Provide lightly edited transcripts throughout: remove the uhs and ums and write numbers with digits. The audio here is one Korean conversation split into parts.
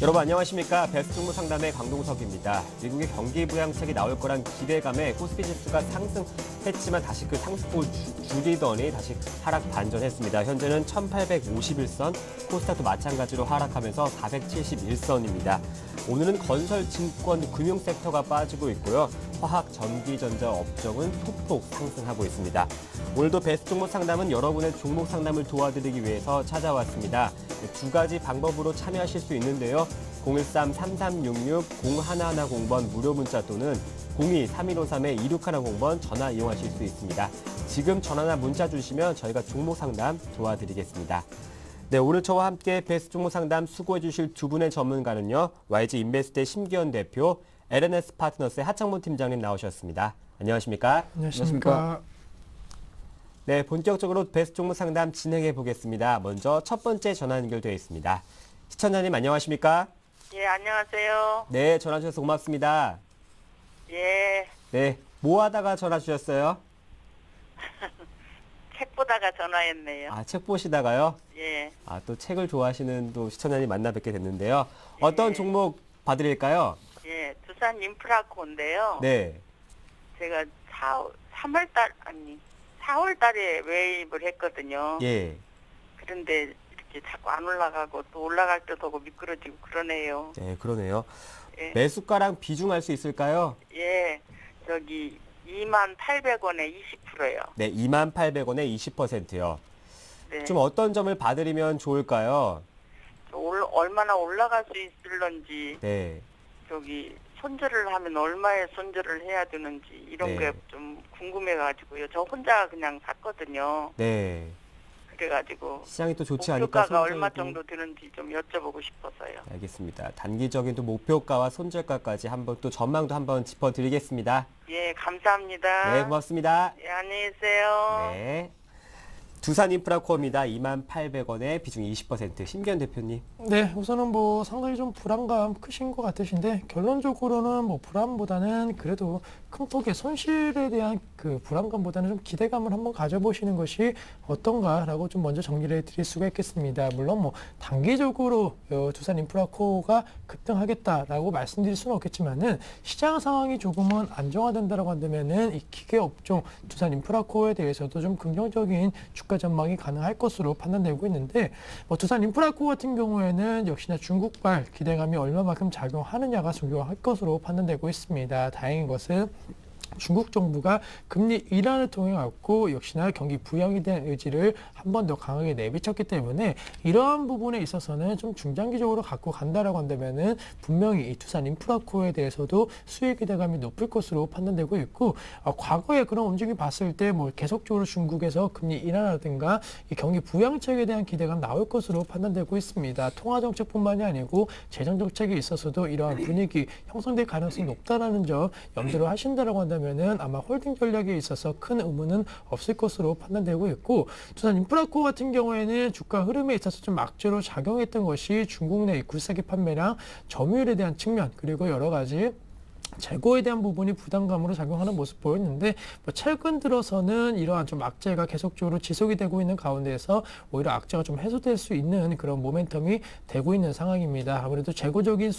여러분 안녕하십니까. 베스트종목 상담의 강동석입니다. 미국의 경기 부양책이 나올 거란 기대감에 코스피 지수가 상승했지만 다시 그 상승폭을 줄이더니 다시 하락 반전했습니다. 현재는 1851선, 코스닥도 마찬가지로 하락하면서 471선입니다. 오늘은 건설, 증권, 금융 섹터가 빠지고 있고요. 화학, 전기, 전자 업종은 소폭 상승하고 있습니다. 오늘도 베스트 종목 상담은 여러분의 종목 상담을 도와드리기 위해서 찾아왔습니다. 두 가지 방법으로 참여하실 수 있는데요. 013-3366-0110번 무료 문자 또는 02-3153-2610번 전화 이용하실 수 있습니다. 지금 전화나 문자 주시면 저희가 종목 상담 도와드리겠습니다. 네, 오늘 저와 함께 베스트 종목 상담 수고해 주실 두 분의 전문가는요. YG 인베스트의 심기현 대표, LNS 파트너스의 하창문 팀장님 나오셨습니다. 안녕하십니까? 안녕하십니까? 네, 본격적으로 베스트 종목 상담 진행해 보겠습니다. 먼저 첫 번째 전화 연결되어 있습니다. 시청자님 안녕하십니까? 예, 안녕하세요. 네, 전화 주셔서 고맙습니다. 예, 네, 뭐 하다가 전화 주셨어요? 책 보다가 전화했네요. 아, 책 보시다가요? 예, 아, 또 책을 좋아하시는 또 시청자님 만나 뵙게 됐는데요. 어떤 종목 봐드릴까요? 예, 두산 인프라코인데요. 네, 제가 4월 달에 매입을 했거든요. 예, 그런데 이렇게 자꾸 안 올라가고 또 올라갈 듯 하고 미끄러지고 그러네요. 네, 그러네요. 예, 매수가랑 비중 알 수 있을까요? 예, 저기 28,000원에 20%요. 네, 28,000원에 20%요. 네, 좀 어떤 점을 봐드리면 좋을까요? 얼마나 올라갈 수 있을런지, 네, 저기 손절을 하면 얼마에 손절을 해야 되는지 이런 네. 게 좀 궁금해가지고요. 저 혼자 그냥 샀거든요. 네. 그래가지고 시장이 또 좋지 않으니까 목표가가 얼마 손절도- 정도 드는지 좀 여쭤보고 싶어서요. 알겠습니다. 단기적인 또 목표가와 손절가까지 한번 또 전망도 한번 짚어드리겠습니다. 예, 감사합니다. 네, 고맙습니다. 예, 안녕히 계세요. 네. 두산 인프라코어입니다. 28,000원에 비중 20%. 심기현 대표님. 네, 우선은 뭐 상당히 좀 불안감 크신 것 같으신데 결론적으로는 뭐 불안보다는 그래도 큰 폭의 손실에 대한 그 불안감보다는 좀 기대감을 한번 가져보시는 것이 어떤가라고 좀 먼저 정리를 해드릴 수가 있겠습니다. 물론 뭐 단기적으로 두산 인프라코어가 급등하겠다라고 말씀드릴 수는 없겠지만은 시장 상황이 조금은 안정화된다라고 한다면은 이 기계 업종 두산 인프라코어에 대해서도 좀 긍정적인 주가 전망이 가능할 것으로 판단되고 있는데 뭐 두산 인프라코어 같은 경우에는 역시나 중국발 기대감이 얼마만큼 작용하느냐가 중요할 것으로 판단되고 있습니다. 다행인 것은 중국 정부가 금리 인하를 통해 갖고 역시나 경기 부양에 대한 의지를 한 번 더 강하게 내비쳤기 때문에 이러한 부분에 있어서는 좀 중장기적으로 갖고 간다라고 한다면은 분명히 이 두산 인프라코어에 대해서도 수익 기대감이 높을 것으로 판단되고 있고 과거에 그런 움직임 봤을 때 뭐 계속적으로 중국에서 금리 인하라든가 이 경기 부양책에 대한 기대감 나올 것으로 판단되고 있습니다. 통화 정책뿐만이 아니고 재정 정책에 있어서도 이러한 분위기 형성될 가능성이 높다라는 점 염두를 하신다라고 한다면은 아마 홀딩 전략에 있어서 큰 의문은 없을 것으로 판단되고 있고 두산 인프라코어 같은 경우에는 주가 흐름에 있어서 좀 악재로 작용했던 것이 중국 내 굴삭기 판매량 점유율에 대한 측면 그리고 여러 가지 재고에 대한 부분이 부담감으로 작용하는 모습 보였는데 뭐 최근 들어서는 이러한 좀 악재가 계속적으로 지속이 되고 있는 가운데에서 오히려 악재가 좀 해소될 수 있는 그런 모멘텀이 되고 있는 상황입니다. 아무래도 재고적인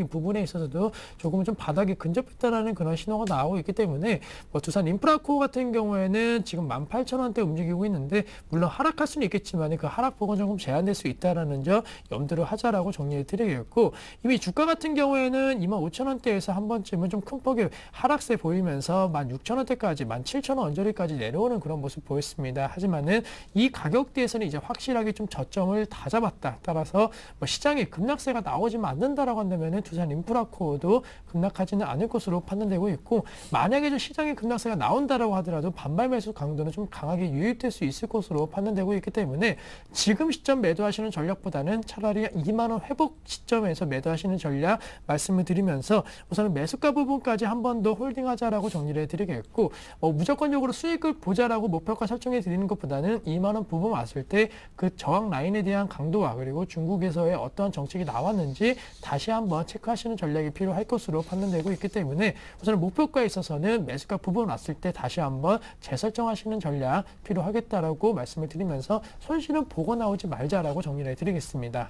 부분에 있어서도 조금 좀 바닥에 근접했다라는 그런 신호가 나오고 있기 때문에 뭐 두산 인프라코어 같은 경우에는 지금 18,000원대 움직이고 있는데 물론 하락할 수는 있겠지만 그 하락폭은 조금 제한될 수 있다라는 점 염두를 하자라고 정리해 드리겠고 이미 주가 같은 경우에는 25,000원대에서 한 번쯤은 좀 큰 폭의 하락세 보이면서 16,000원대까지 17,000원 언저리까지 내려오는 그런 모습 보였습니다. 하지만은 이 가격대에서는 이제 확실하게 좀 저점을 다 잡았다. 따라서 뭐 시장에 급락세가 나오지만 않는다라고 한다면은 두산 인프라코어도 급락하지는 않을 것으로 판단되고 있고 만약에 좀 시장에 급락세가 나온다라고 하더라도 반발 매수 강도는 좀 강하게 유입될 수 있을 것으로 판단되고 있기 때문에 지금 시점 매도하시는 전략보다는 차라리 2만 원 회복 시점에서 매도하시는 전략 말씀을 드리면서 우선은 매수가 부분까지 한 번 더 홀딩하자라고 정리를 해드리겠고 무조건적으로 수익을 보자라고 목표가 설정해 드리는 것보다는 2만 원 부분 왔을 때 그 저항 라인에 대한 강도와 그리고 중국에서의 어떠한 정책이 나왔는지 다시 한번 체크하시는 전략이 필요할 것으로 판단되고 있기 때문에 우선 목표가에 있어서는 매수가 부분 왔을 때 다시 한번 재설정하시는 전략 필요하겠다라고 말씀을 드리면서 손실은 보고 나오지 말자라고 정리를 해드리겠습니다.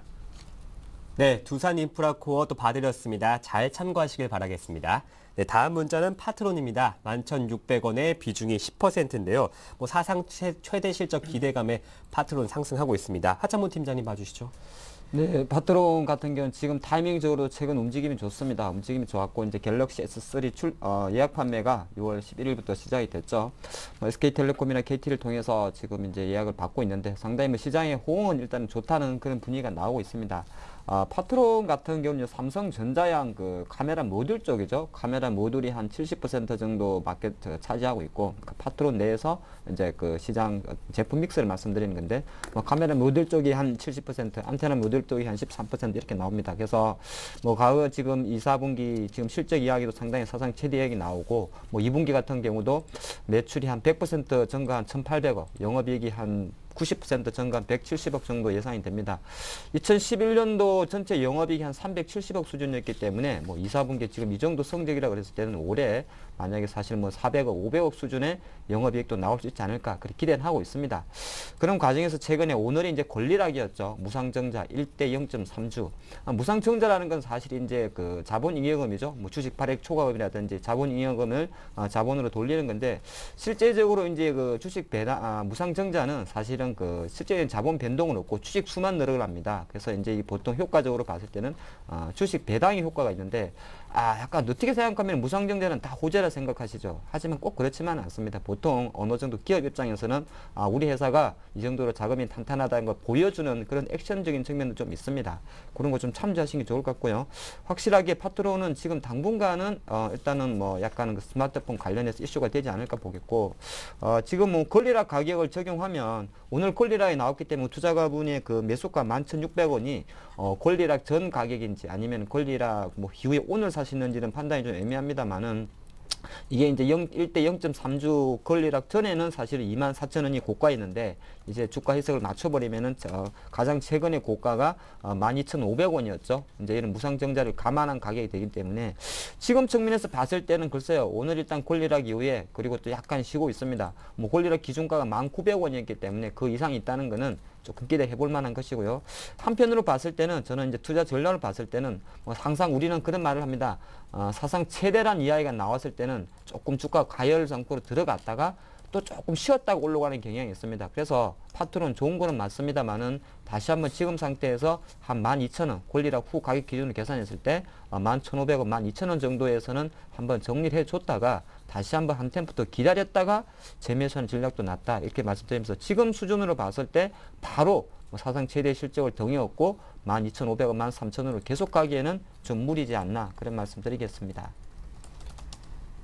네, 두산 인프라코어 또 봐드렸습니다. 잘 참고하시길 바라겠습니다. 네, 다음 문자는 파트론입니다. 11,600원에 비중이 10%인데요. 사상 최대 실적 기대감에 파트론 상승하고 있습니다. 하창문 팀장님 봐주시죠. 네, 파트론 같은 경우는 지금 타이밍적으로 최근 움직임이 좋습니다. 움직임이 좋았고, 이제 갤럭시 S3 예약 판매가 6월 11일부터 시작이 됐죠. SK텔레콤이나 KT를 통해서 지금 이제 예약을 받고 있는데 상당히 시장의 호응은 일단 좋다는 그런 분위기가 나오고 있습니다. 파트론 같은 경우는 삼성전자양 그 카메라 모듈 쪽이죠. 카메라 모듈이 한 70% 정도 마켓 차지하고 있고, 파트론 내에서 이제 그 시장 제품 믹스를 말씀드리는 건데, 카메라 모듈 쪽이 한 70%, 안테나 모듈 쪽이 한 13% 이렇게 나옵니다. 그래서 과거 지금 2, 4분기 지금 실적 이야기도 상당히 사상 최대액이 나오고, 2분기 같은 경우도 매출이 한 100% 증가한 1,800억, 영업이익이 한 90% 증가한 170억 정도 예상이 됩니다. 2011년도 전체 영업이익이 한 370억 수준이었기 때문에 2, 4분기 지금 이 정도 성적이라고 그랬을 때는 올해 만약에 사실 400억, 500억 수준의 영업이익도 나올 수 있지 않을까 그렇게 기대는 하고 있습니다. 그런 과정에서 최근에 오늘이 이제 권리락이었죠. 무상증자 1대 0.3주. 무상증자라는 건 사실 이제 그 자본잉여금이죠. 주식 발행 초과금이라든지 자본잉여금을 자본으로 돌리는 건데, 실제적으로 이제 그 주식 배당, 무상증자는 사실은 그 실제적인 자본 변동은 없고 주식 수만 늘어납니다. 그래서 이제 보통 효과적으로 봤을 때는 주식 배당의 효과가 있는데, 약간 어떻게 생각하면 무상증자는 다 호재라 생각하시죠. 하지만 꼭 그렇지만은 않습니다. 보통 어느 정도 기업 입장에서는 우리 회사가 이 정도로 자금이 탄탄하다는 걸 보여주는 그런 액션적인 측면도 좀 있습니다. 그런 거 좀 참조하시는 게 좋을 것 같고요. 확실하게 파트론은 지금 당분간은 일단은 약간 그 스마트폰 관련해서 이슈가 되지 않을까 보겠고, 지금 권리락 가격을 적용하면 오늘 권리락이 나왔기 때문에 투자가분의 그 매수가 11,600원이 권리락 전 가격인지 아니면 권리락 이후에 오늘 사시는지는 판단이 좀 애매합니다만은, 이게 이제 1대 0.3주 권리락 전에는 사실 24,000원이 고가였는데, 이제 주가 해석을 맞춰버리면은 가장 최근의 고가가 12,500원이었죠. 이제 이런 무상증자를 감안한 가격이 되기 때문에 지금 측면에서 봤을 때는 글쎄요, 오늘 일단 권리락 이후에 그리고 또 약간 쉬고 있습니다. 권리락 기준가가 1,900원이었기 때문에 그 이상이 있다는 거는 조금 기대해 볼 만한 것이고요. 한편으로 봤을 때는 저는 이제 투자 전략을 봤을 때는 항상 우리는 그런 말을 합니다. 사상 최대란 이야기가 나왔을 때는 조금 주가 가열 상태로 들어갔다가 또 조금 쉬었다가 올라가는 경향이 있습니다. 그래서 파트론 좋은 거는 맞습니다만은 다시 한번 지금 상태에서 한 12,000원 권리락 후 가격 기준으로 계산했을 때 11,500원, 12,000원 정도에서는 한번 정리를 해줬다가 다시 한번 한 템포 더 기다렸다가 재매수하는 전략도 낫다 이렇게 말씀드리면서, 지금 수준으로 봤을 때 바로 사상 최대 실적을 덩이었고 12,500원, 13,000원으로 계속 가기에는 좀 무리지 않나 그런 말씀 드리겠습니다.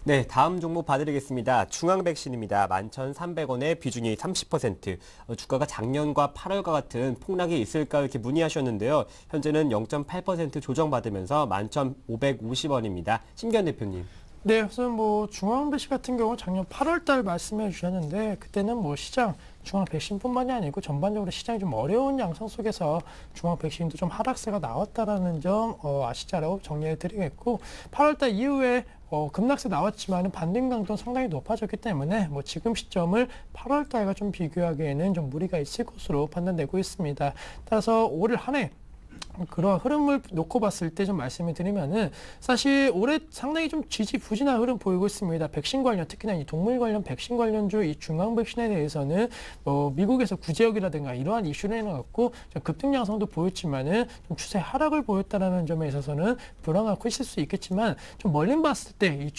네, 다음 종목 봐드리겠습니다. 중앙백신입니다. 11,300원에 비중이 30%. 주가가 작년과 8월과 같은 폭락이 있을까 이렇게 문의하셨는데요. 현재는 0.8% 조정받으면서 11,550원입니다. 심기현 대표님. 네, 우선 중앙백신 같은 경우 작년 8월달 말씀해 주셨는데, 그때는 시장 중앙백신뿐만이 아니고 전반적으로 시장이 좀 어려운 양상 속에서 중앙백신도 좀 하락세가 나왔다라는 점 아시자라고 정리해 드리겠고, 8월달 이후에 급락세 나왔지만 반등 강도는 상당히 높아졌기 때문에 지금 시점을 8월달과 좀 비교하기에는 좀 무리가 있을 것으로 판단되고 있습니다. 따라서 올 한 해 그런 흐름을 놓고 봤을 때 좀 말씀을 드리면은, 사실 올해 상당히 좀 지지부진한 흐름 보이고 있습니다. 백신 관련, 특히나 이 동물 관련 백신 관련주 이 중앙 백신에 대해서는 미국에서 구제역이라든가 이러한 이슈를 해갖고 좀 급등 양상도 보였지만은 좀 추세 하락을 보였다라는 점에 있어서는 불안하고 있을 수 있겠지만, 좀 멀리 봤을 때 이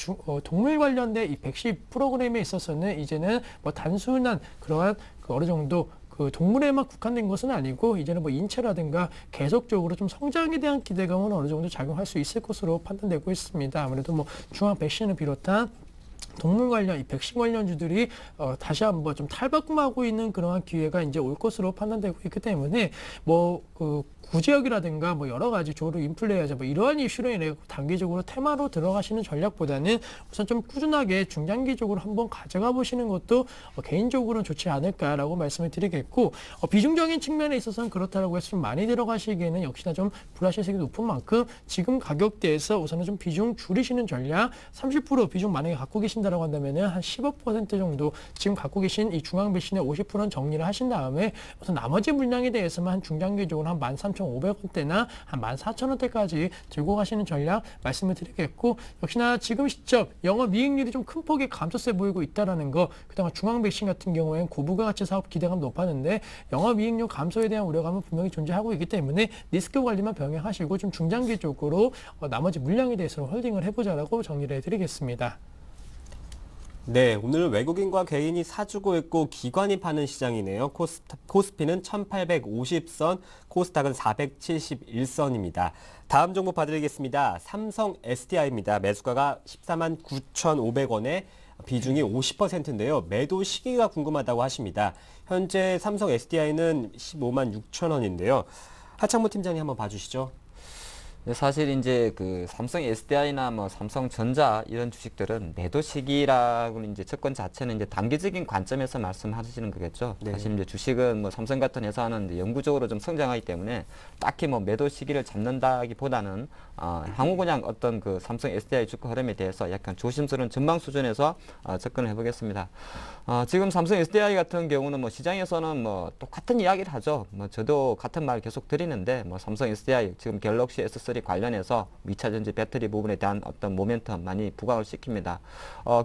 동물 관련된 이 백신 프로그램에 있어서는 이제는 단순한 그러한 어느 정도 그 동물에만 국한된 것은 아니고, 이제는 인체라든가 계속적으로 좀 성장에 대한 기대감은 어느 정도 작용할 수 있을 것으로 판단되고 있습니다. 아무래도 중앙 백신을 비롯한 동물 관련, 이 백신 관련주들이 다시 한번 좀 탈바꿈하고 있는 그러한 기회가 이제 올 것으로 판단되고 있기 때문에 구제역이라든가 여러 가지 조류 인플레이아자 이러한 이슈로 인해 단기적으로 테마로 들어가시는 전략보다는 우선 좀 꾸준하게 중장기적으로 한번 가져가 보시는 것도 개인적으로는 좋지 않을까라고 말씀을 드리겠고, 비중적인 측면에 있어서는 그렇다라고 해서 좀 많이 들어가시기에는 역시나 좀 불확실성이 높은 만큼 지금 가격대에서 우선은 좀 비중 줄이시는 전략, 30% 비중 만약에 갖고 계신다라고 한다면은 한 15% 정도 지금 갖고 계신 이 중앙 배신의 50%는 정리를 하신 다음에 우선 나머지 물량에 대해서만 한 중장기적으로 한 13,500원대나 한 14,000원대까지 들고 가시는 전략 말씀을 드리겠고, 역시나 지금 시점 영업이익률이 좀 큰 폭의 감소세 보이고 있다라는 거, 그다음 중앙 배신 같은 경우에는 고부가가치 사업 기대감 높았는데 영업이익률 감소에 대한 우려감은 분명히 존재하고 있기 때문에 리스크 관리만 병행하시고 좀 중장기적으로 나머지 물량에 대해서는 홀딩을 해보자라고 정리를 해드리겠습니다. 네, 오늘 외국인과 개인이 사주고 있고 기관이 파는 시장이네요. 코스피는 1850선, 코스닥은 471선입니다. 다음 종목 봐드리겠습니다. 삼성 SDI입니다. 매수가가 14만 9,500원에 비중이 50%인데요. 매도 시기가 궁금하다고 하십니다. 현재 삼성 SDI는 15만 6천 원인데요. 하창무 팀장님 한번 봐주시죠. 네, 사실 이제 그 삼성 SDI나 뭐 삼성전자 이런 주식들은 매도 시기라고는 이제 접근 자체는 이제 단기적인 관점에서 말씀하시는 거겠죠. 네. 사실 이제 주식은 뭐 삼성 같은 회사는 이제 영구적으로 좀 성장하기 때문에 딱히 뭐 매도 시기를 잡는다기보다는 향후 그냥 어떤 그 삼성 SDI 주가 흐름에 대해서 약간 조심스러운 전망 수준에서 접근을 해보겠습니다. 지금 삼성 SDI 같은 경우는 뭐 시장에서는 뭐 똑같은 이야기를 하죠. 뭐 저도 같은 말 계속 드리는데 뭐 삼성 SDI 지금 갤럭시 S3 관련해서 2차 전지 배터리 부분에 대한 어떤 모멘텀 많이 부각을 시킵니다.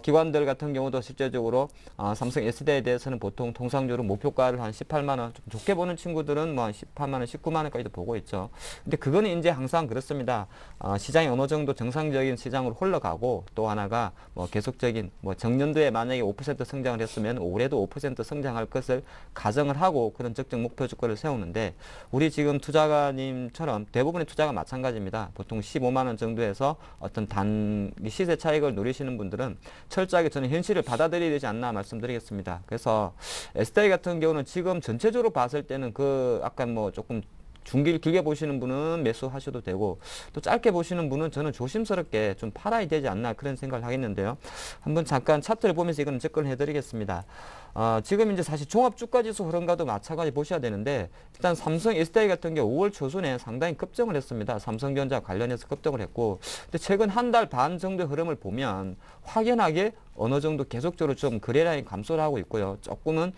기관들 같은 경우도 실제적으로 삼성 SDI에 대해서는 보통 통상적으로 목표가를 한 18만 원, 좀 좋게 보는 친구들은 뭐 18만 원, 19만 원까지도 보고 있죠. 근데 그거는 이제 항상 그렇습니다. 시장이 어느 정도 정상적인 시장으로 흘러가고 또 하나가 뭐 계속적인 뭐 정년도에 만약에 5% 성장을 했으면 올해도 5% 성장할 것을 가정을 하고 그런 적정 목표 주가를 세우는데, 우리 지금 투자가님처럼 대부분의 투자가 마찬가지입니다. 보통 15만 원 정도에서 어떤 시세 차익을 누리시는 분들은 철저하게 저는 현실을 받아들여야 되지 않나 말씀드리겠습니다. 그래서 SDI 같은 경우는 지금 전체적으로 봤을 때는 그 약간 뭐 조금 길게 보시는 분은 매수하셔도 되고, 또 짧게 보시는 분은 저는 조심스럽게 좀 팔아야 되지 않나 그런 생각을 하겠는데요. 한번 잠깐 차트를 보면서 이거는 접근을 해드리겠습니다. 지금 이제 사실 종합주가지수 흐름과도 마찬가지 보셔야 되는데, 일단 삼성 SDI 같은 경우 5월 초순에 상당히 급등을 했습니다. 삼성전자 관련해서 급등을 했고, 근데 최근 한 달 반 정도 흐름을 보면 확연하게 어느 정도 계속적으로 좀 거래량이 감소를 하고 있고요. 조금은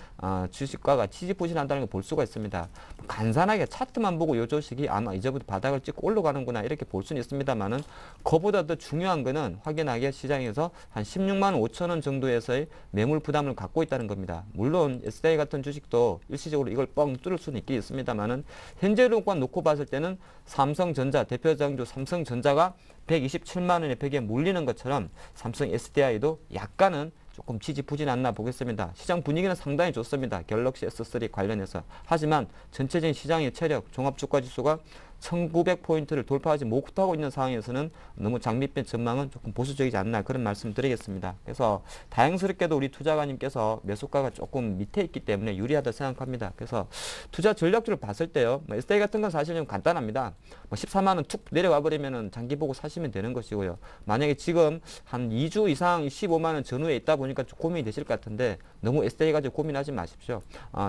주식가가 지지부진한다는 걸 볼 수가 있습니다. 간단하게 차트만 보고 요 조식이 아마 이제부터 바닥을 찍고 올라가는구나 이렇게 볼 수는 있습니다만은, 그보다 더 중요한 거는 확연하게 시장에서 한 16만 5천 원 정도에서의 매물 부담을 갖고 있다는 겁니다. 물론 SDI 같은 주식도 일시적으로 이걸 뻥 뚫을 수는 있긴 있습니다만은, 현재로만 놓고 봤을 때는 삼성전자 대표장주 삼성전자가 127만 원의 벽에 몰리는 것처럼 삼성 SDI도 약간은 조금 지지부진 않나 보겠습니다. 시장 분위기는 상당히 좋습니다. 갤럭시 S3 관련해서. 하지만 전체적인 시장의 체력, 종합주가지수가 1900포인트를 돌파하지 못하고 있는 상황에서는 너무 장밋빛 전망은 조금 보수적이지 않나 그런 말씀 드리겠습니다. 그래서 다행스럽게도 우리 투자가님께서 매수가가 조금 밑에 있기 때문에 유리하다 생각합니다. 그래서 투자 전략주를 봤을 때요, SDI 같은 건 사실 좀 간단합니다. 14만 원 툭 내려와 버리면은 장기 보고 사시면 되는 것이고요. 만약에 지금 한 2주 이상 15만 원 전후에 있다 보니까 좀 고민이 되실 것 같은데, 너무 SDI 가지고 고민하지 마십시오.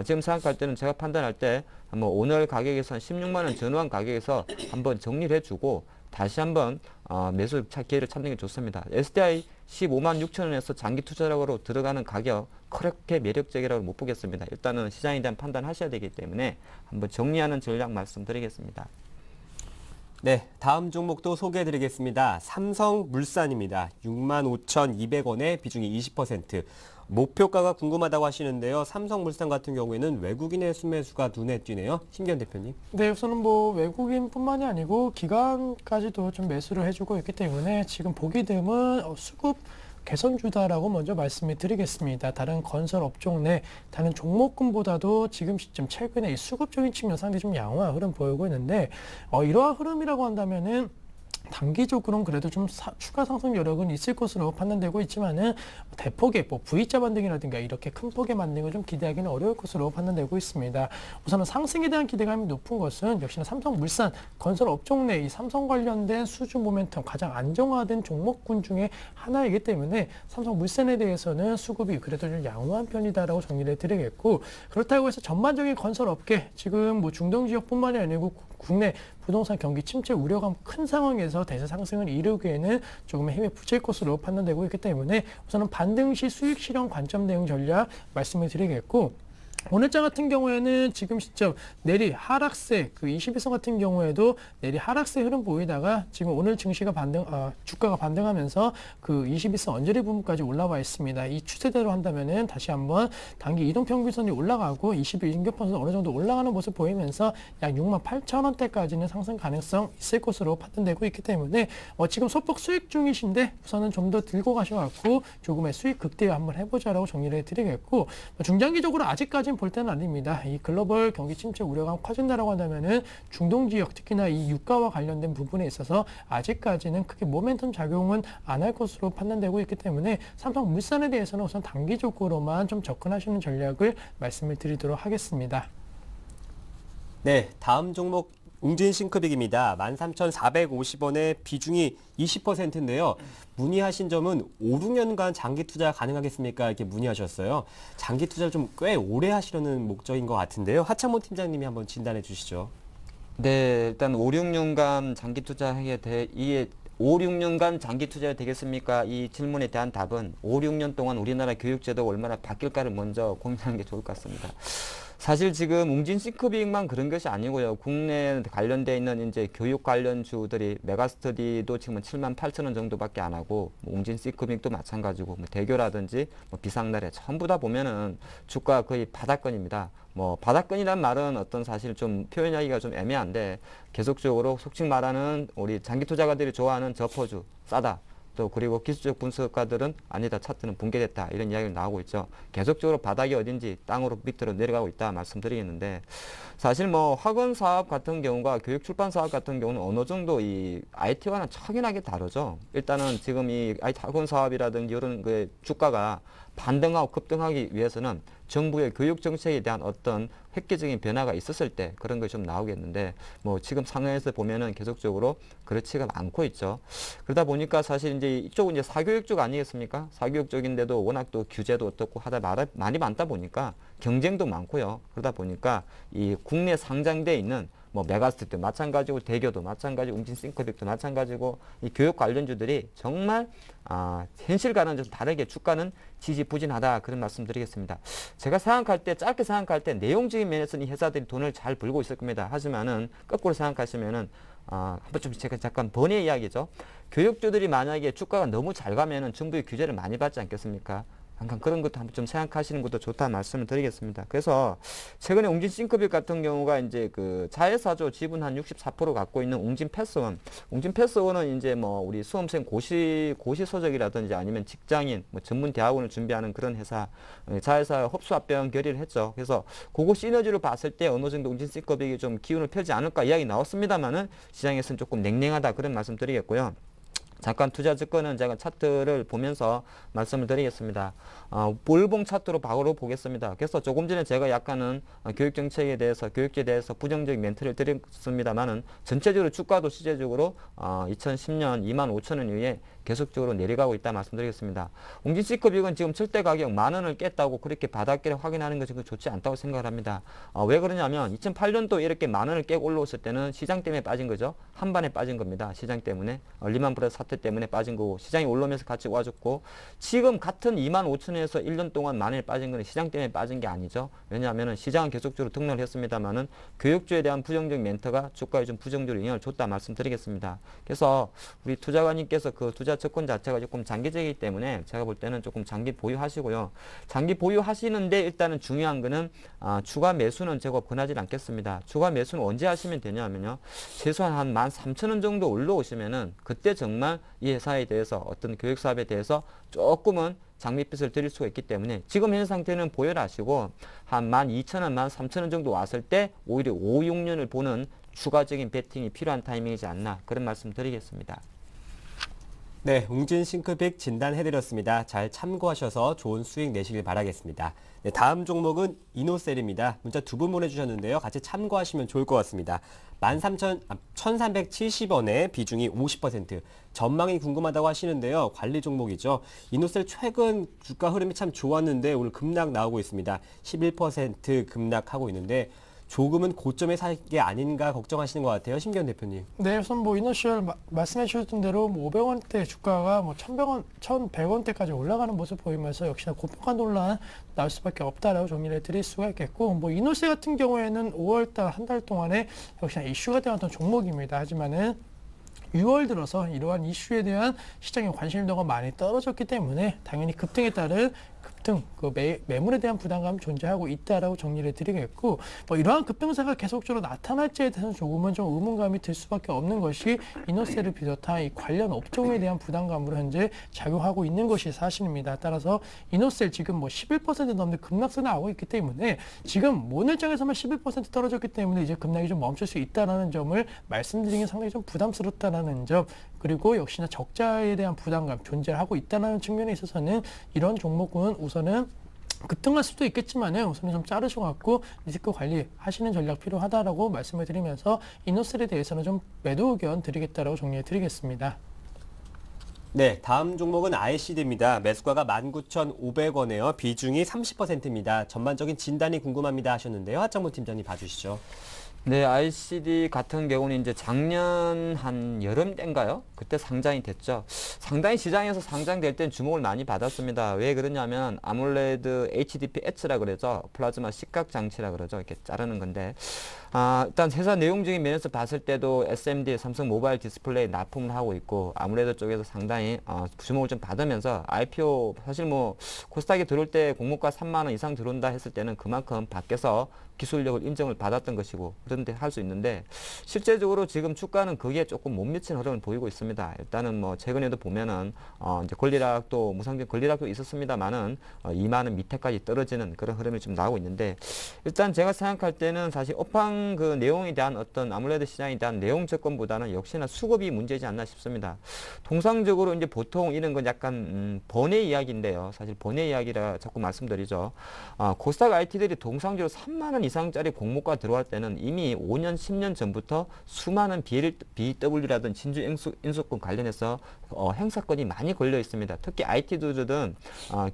지금 생각할 때는 제가 판단할 때 뭐 오늘 가격에서 한 16만 원 전후한 가격에서 한번 정리를 해주고 다시 한번 매수 기회를 찾는 게 좋습니다. SDI 15만 6천 원에서 장기 투자락으로 들어가는 가격 그렇게 매력적이라고 못 보겠습니다. 일단은 시장에 대한 판단하셔야 되기 때문에 한번 정리하는 전략 말씀드리겠습니다. 네, 다음 종목도 소개해드리겠습니다. 삼성물산입니다. 65,200원에 비중이 20%. 목표가가 궁금하다고 하시는데요. 삼성물산 같은 경우에는 외국인의 순매수가 눈에 띄네요. 신기현 대표님. 네, 우선은 뭐 외국인뿐만이 아니고 기관까지도 좀 매수를 해주고 있기 때문에 지금 보기 드문 수급 개선주다라고 먼저 말씀을 드리겠습니다. 다른 건설 업종 내 다른 종목군보다도 지금 시점 최근에 이 수급적인 측면 상당히 좀 양호한 흐름 보이고 있는데, 이러한 흐름이라고 한다면은 단기적으로는 그래도 좀 추가 상승 여력은 있을 것으로 판단되고 있지만은 대폭의 뭐 V자 반등이라든가 이렇게 큰 폭의 반등을 좀 기대하기는 어려울 것으로 판단되고 있습니다. 우선은 상승에 대한 기대감이 높은 것은 역시나 삼성물산 건설 업종 내 이 삼성 관련된 수주 모멘텀 가장 안정화된 종목군 중에 하나이기 때문에 삼성물산에 대해서는 수급이 그래도 좀 양호한 편이다라고 정리를 해드리겠고, 그렇다고 해서 전반적인 건설 업계 지금 뭐 중동 지역뿐만이 아니고 국내 부동산 경기 침체 우려감 큰 상황에서 계속해서 대세 상승을 이루기에는 조금의 힘이 붙일 것으로 판단되고 있기 때문에 우선은 반등 시 수익 실현 관점 대응 전략 말씀을 드리겠고, 오늘자 같은 경우에는 지금 시점 내리 하락세, 그 21선 같은 경우에도 내리 하락세 흐름 보이다가 지금 오늘 증시가 주가가 반등하면서 그 21선 언저리 부분까지 올라와 있습니다. 이 추세대로 한다면은 다시 한번 단기 이동평균선이 올라가고 20일 인격선도 어느 정도 올라가는 모습 보이면서 약 68,000원대까지는 상승 가능성 있을 것으로 판단되고 있기 때문에 지금 소폭 수익 중이신데 우선은 좀 더 들고 가셔갖고 조금의 수익 극대화 한번 해보자라고 정리를 해드리겠고, 중장기적으로 아직까지 볼 때는 아닙니다. 이 글로벌 경기 침체 우려가 커진다라고 한다면은 중동 지역, 특히나 이 유가와 관련된 부분에 있어서 아직까지는 크게 모멘텀 작용은 안 할 것으로 판단되고 있기 때문에 삼성물산에 대해서는 우선 단기적으로만 좀 접근하시는 전략을 말씀을 드리도록 하겠습니다. 네, 다음 종목 웅진싱크빅입니다. 13,450원에 비중이 20%인데요. 문의하신 점은 5, 6년간 장기 투자 가능하겠습니까? 이렇게 문의하셨어요. 장기 투자를 좀 꽤 오래 하시려는 목적인 것 같은데요. 하창모 팀장님이 한번 진단해 주시죠. 네, 일단 5, 6년간 장기 투자하게 이게 5, 6년간 장기 투자가 되겠습니까? 이 질문에 대한 답은 5, 6년 동안 우리나라 교육제도가 얼마나 바뀔까를 먼저 고민하는 게 좋을 것 같습니다. 사실 지금 웅진싱크빅만 그런 것이 아니고요. 국내 관련돼 있는 이제 교육 관련주들이 메가스터디도 지금은 78,000원 정도밖에 안 하고, 웅진싱크빅도 마찬가지고, 대교라든지 비상나래 전부 다 보면은 주가 거의 바닥권입니다. 바닥권이란 말은 어떤 사실 좀 표현하기가 좀 애매한데, 계속적으로 속칭 말하는 우리 장기 투자가들이 좋아하는 저포주 싸다. 또 그리고 기술적 분석가들은 아니다, 차트는 붕괴됐다, 이런 이야기가 나오고 있죠. 계속적으로 바닥이 어딘지 땅으로 밑으로 내려가고 있다 말씀드리겠는데, 사실 학원 사업 같은 경우가 교육 출판 사업 같은 경우는 어느 정도 이 IT와는 확연하게 다르죠. 일단은 지금 이 IT 학원 사업이라든지 이런 그 주가가 반등하고 급등하기 위해서는 정부의 교육 정책에 대한 어떤 획기적인 변화가 있었을 때 그런 것이 좀 나오겠는데, 지금 상황에서 보면은 계속적으로 그렇지가 않고 있죠. 그러다 보니까 사실 이제 이쪽은 이제 사교육 쪽 아니겠습니까? 사교육 쪽인데도 워낙 또 규제도 어떻고 많이 많다 보니까 경쟁도 많고요. 그러다 보니까 이 국내 상장돼 있는 메가스터디도 마찬가지고, 대교도 마찬가지고, 웅진싱크빅도 마찬가지고, 이 교육 관련주들이 정말 현실과는 좀 다르게 주가는 지지부진하다, 그런 말씀 드리겠습니다. 제가 짧게 생각할 때 내용적인 면에서는 이 회사들이 돈을 잘 벌고 있을 겁니다. 하지만은 거꾸로 생각하시면은 한번 좀 제가 잠깐 번외 이야기죠. 교육주들이 만약에 주가가 너무 잘 가면은 정부의 규제를 많이 받지 않겠습니까? 항상 그런 것도 한번 좀 생각하시는 것도 좋다 말씀을 드리겠습니다. 그래서 최근에 웅진싱크빅 같은 경우가 이제 그 자회사죠. 지분 한 64% 갖고 있는 웅진패스원. 웅진패스원은 이제 우리 수험생 고시 소적이라든지 아니면 직장인, 전문 대학원을 준비하는 그런 회사, 자회사 흡수합병 결의를 했죠. 그래서 그거 시너지로 봤을 때 어느 정도 웅진싱크빅이 좀 기운을 펴지 않을까 이야기 나왔습니다만은 시장에서는 조금 냉랭하다, 그런 말씀 드리겠고요. 잠깐 투자 접근은 제가 차트를 보면서 말씀을 드리겠습니다. 볼봉 차트로 바로 보겠습니다. 그래서 조금 전에 제가 약간은 교육정책에 대해서, 교육제에 대해서 부정적인 멘트를 드렸습니다만은 전체적으로 주가도 실제적으로 2010년 25,000원 이후에 계속적으로 내려가고 있다 말씀드리겠습니다. 웅진싱크빅은 지금 절대 가격 10,000원을 깼다고 그렇게 바닥계를 확인하는 것이 좋지 않다고 생각을 합니다. 왜 그러냐면 2008년도 이렇게 10,000원을 깨고 올라왔을 때는 시장 때문에 빠진 거죠. 한반에 빠진 겁니다. 시장 때문에. 리만 브라더스 사태 때문에 빠진 거고, 시장이 올라오면서 같이 와줬고, 지금 같은 25,000원에서 1년 동안 10,000원에 빠진 거는 시장 때문에 빠진 게 아니죠. 왜냐하면 시장은 계속적으로 등락을 했습니다만은 교육주에 대한 부정적 멘트가 주가에 좀 부정적으로 영향을 줬다 말씀드리겠습니다. 그래서 우리 투자가님께서 그 투자 접근 자체가 조금 장기적이기 때문에 제가 볼 때는 조금 장기 보유하시고요. 장기 보유하시는데 일단은 중요한 거는 추가 매수는 제가 권하지 않겠습니다. 추가 매수는 언제 하시면 되냐면요. 최소한 한 13,000원 정도 올라오시면은 그때 정말 이 회사에 대해서 어떤 교육 사업에 대해서 조금은 장밋빛을 드릴 수가 있기 때문에 지금 현 상태는 보유를 하시고 한 12,000원, 13,000원 정도 왔을 때 오히려 5, 6년을 보는 추가적인 베팅이 필요한 타이밍이지 않나, 그런 말씀 드리겠습니다. 네, 웅진싱크빅 진단해드렸습니다. 잘 참고하셔서 좋은 수익 내시길 바라겠습니다. 네, 다음 종목은 이노셀입니다. 문자 2분 보내주셨는데요. 같이 참고하시면 좋을 것 같습니다. 13,370원에 비중이 50%. 전망이 궁금하다고 하시는데요. 관리 종목이죠. 이노셀 최근 주가 흐름이 참 좋았는데 오늘 급락 나오고 있습니다. 11% 급락하고 있는데 조금은 고점에 살 게 아닌가 걱정하시는 것 같아요. 심기현 대표님. 네, 우선 뭐 이너시얼 말씀해 주셨던 대로 뭐 500원대 주가가 뭐 1,100원대까지 올라가는 모습 보이면서 역시나 고평가 논란 나올 수밖에 없다라고 정리를 드릴 수가 있겠고, 뭐 이노세 같은 경우에는 5월달 한 달 동안에 역시나 이슈가 되었던 종목입니다. 하지만은 6월 들어서 이러한 이슈에 대한 시장의 관심도가 많이 떨어졌기 때문에 당연히 급등에 따른 급등, 그 매물에 대한 부담감이 존재하고 있다라고 정리를 드리겠고, 뭐 이러한 급등세가 계속적으로 나타날지에 대해서는 조금은 좀 의문감이 들 수밖에 없는 것이 이노셀을 비롯한 이 관련 업종에 대한 부담감으로 현재 작용하고 있는 것이 사실입니다. 따라서 이노셀 지금 뭐 11% 넘는 급락세 나오고 있기 때문에 지금 오늘장에서만 11% 떨어졌기 때문에 이제 급락이 좀 멈출 수 있다라는 점을 말씀드리는 게 상당히 좀 부담스럽다라는 점, 그리고 역시나 적자에 대한 부담감 존재하고 있다는 측면에 있어서는 이런 종목은 우선은 급등할 수도 있겠지만은 우선은 좀 자르셔갖고 리스크 관리하시는 전략 필요하다라고 말씀을 드리면서 이노셀에 대해서는 좀 매도 의견 드리겠다라고 정리해 드리겠습니다. 네, 다음 종목은 ICD입니다. 매수가가 19,500원이에요. 비중이 30%입니다. 전반적인 진단이 궁금합니다 하셨는데요. 하창모 팀장님 봐주시죠. 네, ICD 같은 경우는 이제 작년 한 여름 때인가요? 그때 상장이 됐죠. 상당히 시장에서 상장될 땐 주목을 많이 받았습니다. 왜 그러냐면 아몰레드 HDP-H라 그러죠. 플라즈마 시각 장치라 그러죠. 이렇게 자르는 건데. 일단 회사 내용적인 면에서 봤을 때도 SMD, 삼성 모바일 디스플레이 납품을 하고 있고 아무래도 쪽에서 상당히 주목을 좀 받으면서 IPO 사실 뭐 코스닥에 들어올 때 공모가 3만 원 이상 들어온다 했을 때는 그만큼 밖에서 기술력을 인정을 받았던 것이고 그런데 할 수 있는데 실제적으로 지금 주가는 거기에 조금 못 미친 흐름을 보이고 있습니다. 일단은 뭐 최근에도 보면은 이제 권리락도 무상적 권리락도 있었습니다만은 2만 원 밑에까지 떨어지는 그런 흐름이 좀 나오고 있는데 일단 제가 생각할 때는 사실 업황 그 내용에 대한 어떤 아무래도 시장에 대한 내용 접근보다는 역시나 수급이 문제지 않나 싶습니다. 통상적으로 이제 보통 이런 건 약간 번외 이야기인데요. 사실 번외 이야기라 자꾸 말씀드리죠. 코스닥 IT들이 통상적으로 3만 원 이상짜리 공모가 들어갈 때는 이미 5년, 10년 전부터 수많은 BW라든 진주 인수권 관련해서 행사건이 많이 걸려 있습니다. 특히 IT들은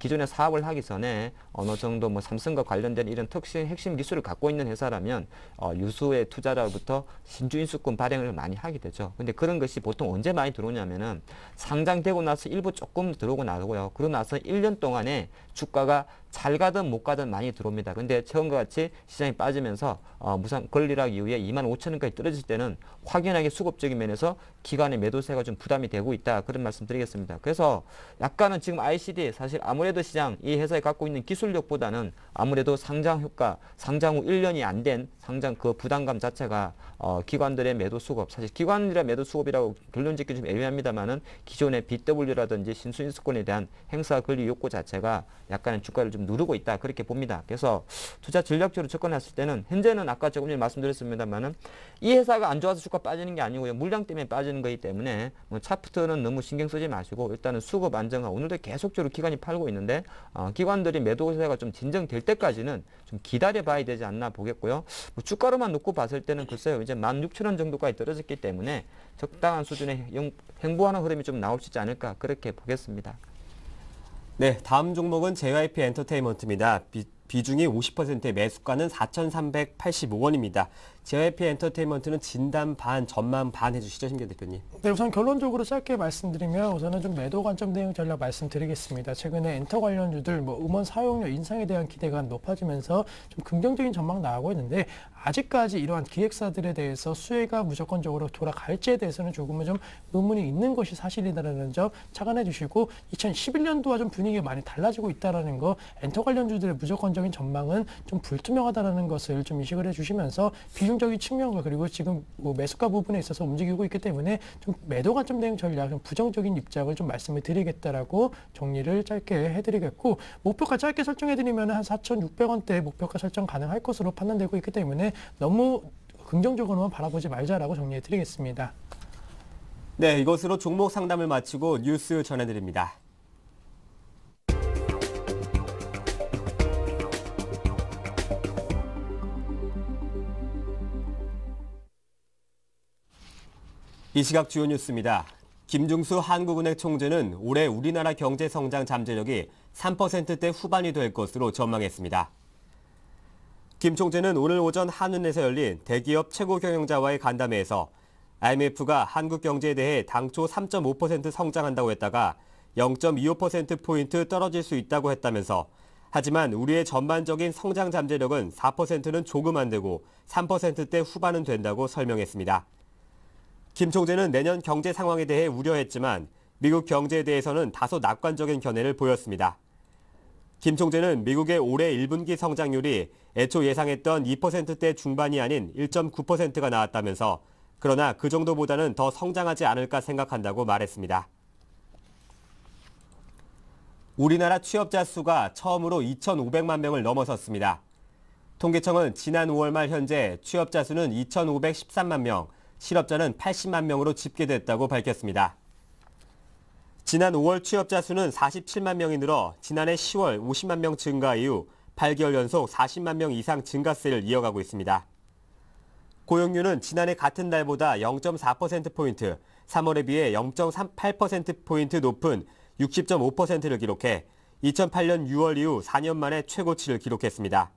기존에 사업을 하기 전에 어느 정도 뭐 삼성과 관련된 이런 핵심 기술을 갖고 있는 회사라면 유수의 투자자로부터 진주 인수권 발행을 많이 하게 되죠. 근데 그런 것이 보통 언제 많이 들어오냐면은 상장되고 나서 일부 조금 들어오고 나오고요. 그러고 나서 1년 동안에 주가가 잘 가든 못 가든 많이 들어옵니다. 근데 처음과 같이 시장이 빠지면서 무상 권리락 이후에 25,000원까지 떨어질 때는 확연하게 수급적인 면에서 기관의 매도세가 좀 부담이 되고 있다. 그런 말씀 드리겠습니다. 그래서 약간은 지금 ICD 사실 아무래도 시장 이 회사에 갖고 있는 기술력보다는 아무래도 상장 효과, 상장 후 1년이 안 된 상장 그 부담감 자체가 기관들의 매도 수급, 사실 기관들의 매도 수급이라고 결론 짓기 좀 애매합니다만은 기존의 BW라든지 신수인수권에 대한 행사 권리 욕구 자체가 약간의 주가를 좀 누르고 있다. 그렇게 봅니다. 그래서 투자 전략적으로 접근했을 때는 현재는 아까 조금 전에 말씀드렸습니다만은 이 회사가 안 좋아서 주가 빠지는 게 아니고요. 물량 때문에 빠지는 거기 때문에 뭐 차트는 너무 신경 쓰지 마시고 일단은 수급 안정화. 오늘도 계속적으로 기관이 팔고 있는데 기관들이 매도세가 좀 진정될 때까지는 좀 기다려 봐야 되지 않나 보겠고요. 뭐 주가로만 놓고 봤을 때는 글쎄요. 이제 16,000원 정도까지 떨어졌기 때문에 적당한 수준의 횡보하는 흐름이 좀 나올 수 있지 않을까 그렇게 보겠습니다. 네, 다음 종목은 JYP 엔터테인먼트입니다. 비중이 50%의 매수가는 4,385원입니다. JYP 엔터테인먼트는 진단 반, 전망 반 해주시죠, 심기현 대표님. 네, 우선 결론적으로 짧게 말씀드리면 우선은 좀 매도 관점 대응 전략 말씀드리겠습니다. 최근에 엔터 관련주들 뭐 음원 사용료 인상에 대한 기대가 높아지면서 좀 긍정적인 전망 나오고 있는데 아직까지 이러한 기획사들에 대해서 수혜가 무조건적으로 돌아갈지에 대해서는 조금은 좀 의문이 있는 것이 사실이다라는 점 착안해 주시고 2011년도와 좀 분위기가 많이 달라지고 있다라는 거 엔터 관련주들의 무조건적인 전망은 좀 불투명하다라는 것을 좀 인식을 해 주시면서 비중적인 측면과 그리고 지금 뭐 매수가 부분에 있어서 움직이고 있기 때문에 좀 매도 관점 대응 전략, 좀 부정적인 입장을 좀 말씀을 드리겠다라고 정리를 짧게 해드리겠고 목표가 짧게 설정해드리면 한 4,600원대 목표가 설정 가능할 것으로 판단되고 있기 때문에 너무 긍정적으로만 바라보지 말자라고 정리해드리겠습니다. 네, 이것으로 종목 상담을 마치고 뉴스 전해드립니다. 이 시각 주요 뉴스입니다. 김중수 한국은행 총재는 올해 우리나라 경제 성장 잠재력이 3%대 후반이 될 것으로 전망했습니다. 김 총재는 오늘 오전 한은에서 열린 대기업 최고 경영자와의 간담회에서 IMF가 한국 경제에 대해 당초 3.5% 성장한다고 했다가 0.25%포인트 떨어질 수 있다고 했다면서 하지만 우리의 전반적인 성장 잠재력은 4%는 조금 안 되고 3%대 후반은 된다고 설명했습니다. 김 총재는 내년 경제 상황에 대해 우려했지만 미국 경제에 대해서는 다소 낙관적인 견해를 보였습니다. 김 총재는 미국의 올해 1분기 성장률이 애초 예상했던 2%대 중반이 아닌 1.9%가 나왔다면서 그러나 그 정도보다는 더 성장하지 않을까 생각한다고 말했습니다. 우리나라 취업자 수가 처음으로 2,500만 명을 넘어섰습니다. 통계청은 지난 5월 말 현재 취업자 수는 2,513만 명, 실업자는 80만 명으로 집계됐다고 밝혔습니다. 지난 5월 취업자 수는 47만 명이 늘어 지난해 10월 50만 명 증가 이후 8개월 연속 40만 명 이상 증가세를 이어가고 있습니다. 고용률은 지난해 같은 달보다 0.4%포인트, 3월에 비해 0.38%포인트 높은 60.5%를 기록해 2008년 6월 이후 4년 만에 최고치를 기록했습니다.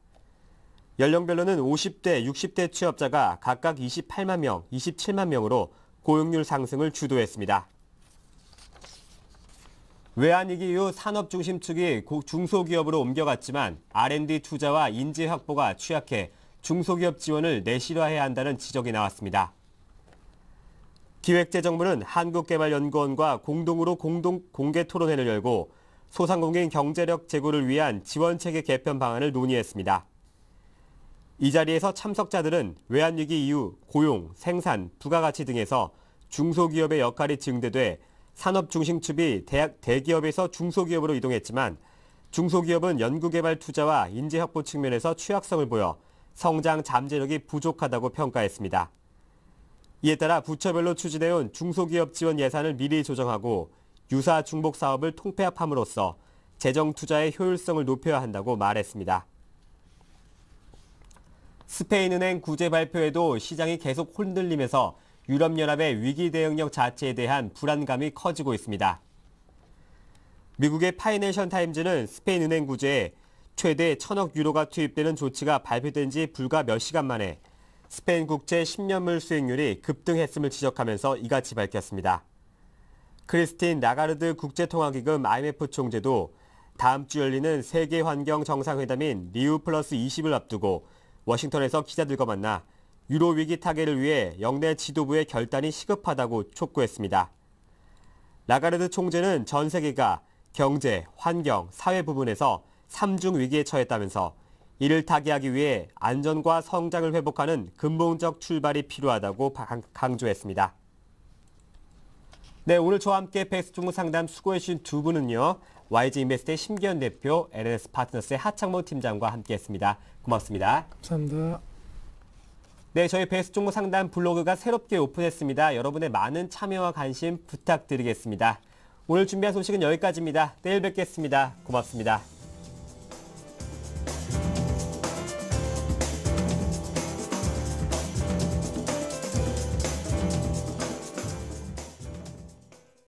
연령별로는 50대, 60대 취업자가 각각 28만 명, 27만 명으로 고용률 상승을 주도했습니다. 외환위기 이후 산업 중심축이 중소기업으로 옮겨갔지만 R&D 투자와 인재 확보가 취약해 중소기업 지원을 내실화해야 한다는 지적이 나왔습니다. 기획재정부는 한국개발연구원과 공동으로 공개 토론회를 열고 소상공인 경제력 제고를 위한 지원체계 개편 방안을 논의했습니다. 이 자리에서 참석자들은 외환위기 이후 고용, 생산, 부가가치 등에서 중소기업의 역할이 증대돼 산업 중심축이 대기업에서 중소기업으로 이동했지만 중소기업은 연구개발 투자와 인재 확보 측면에서 취약성을 보여 성장 잠재력이 부족하다고 평가했습니다. 이에 따라 부처별로 추진해온 중소기업 지원 예산을 미리 조정하고 유사 중복 사업을 통폐합함으로써 재정 투자의 효율성을 높여야 한다고 말했습니다. 스페인은행 구제 발표에도 시장이 계속 흔들리면서 유럽연합의 위기 대응력 자체에 대한 불안감이 커지고 있습니다. 미국의 파이낸셜 타임즈는 스페인 은행 구제에 최대 1,000억 유로가 투입되는 조치가 발표된 지 불과 몇 시간 만에 스페인 국채 10년물 수익률이 급등했음을 지적하면서 이같이 밝혔습니다. 크리스틴 라가르드 국제통화기금 IMF 총재도 다음 주 열리는 세계환경 정상회담인 리우 플러스 20을 앞두고 워싱턴에서 기자들과 만나 유로 위기 타개를 위해 영내 지도부의 결단이 시급하다고 촉구했습니다. 라가르드 총재는 전 세계가 경제, 환경, 사회 부분에서 3중 위기에 처했다면서 이를 타개하기 위해 안전과 성장을 회복하는 근본적 출발이 필요하다고 강조했습니다. 네, 오늘 저와 함께 백스종무 상담 수고해주신 두 분은요. YG인베스트의 심기현 대표, LNS 파트너스의 하창모 팀장과 함께했습니다. 고맙습니다. 감사합니다. 네, 저희 백스종무 상담 블로그가 새롭게 오픈했습니다. 여러분의 많은 참여와 관심 부탁드리겠습니다. 오늘 준비한 소식은 여기까지입니다. 내일 뵙겠습니다. 고맙습니다.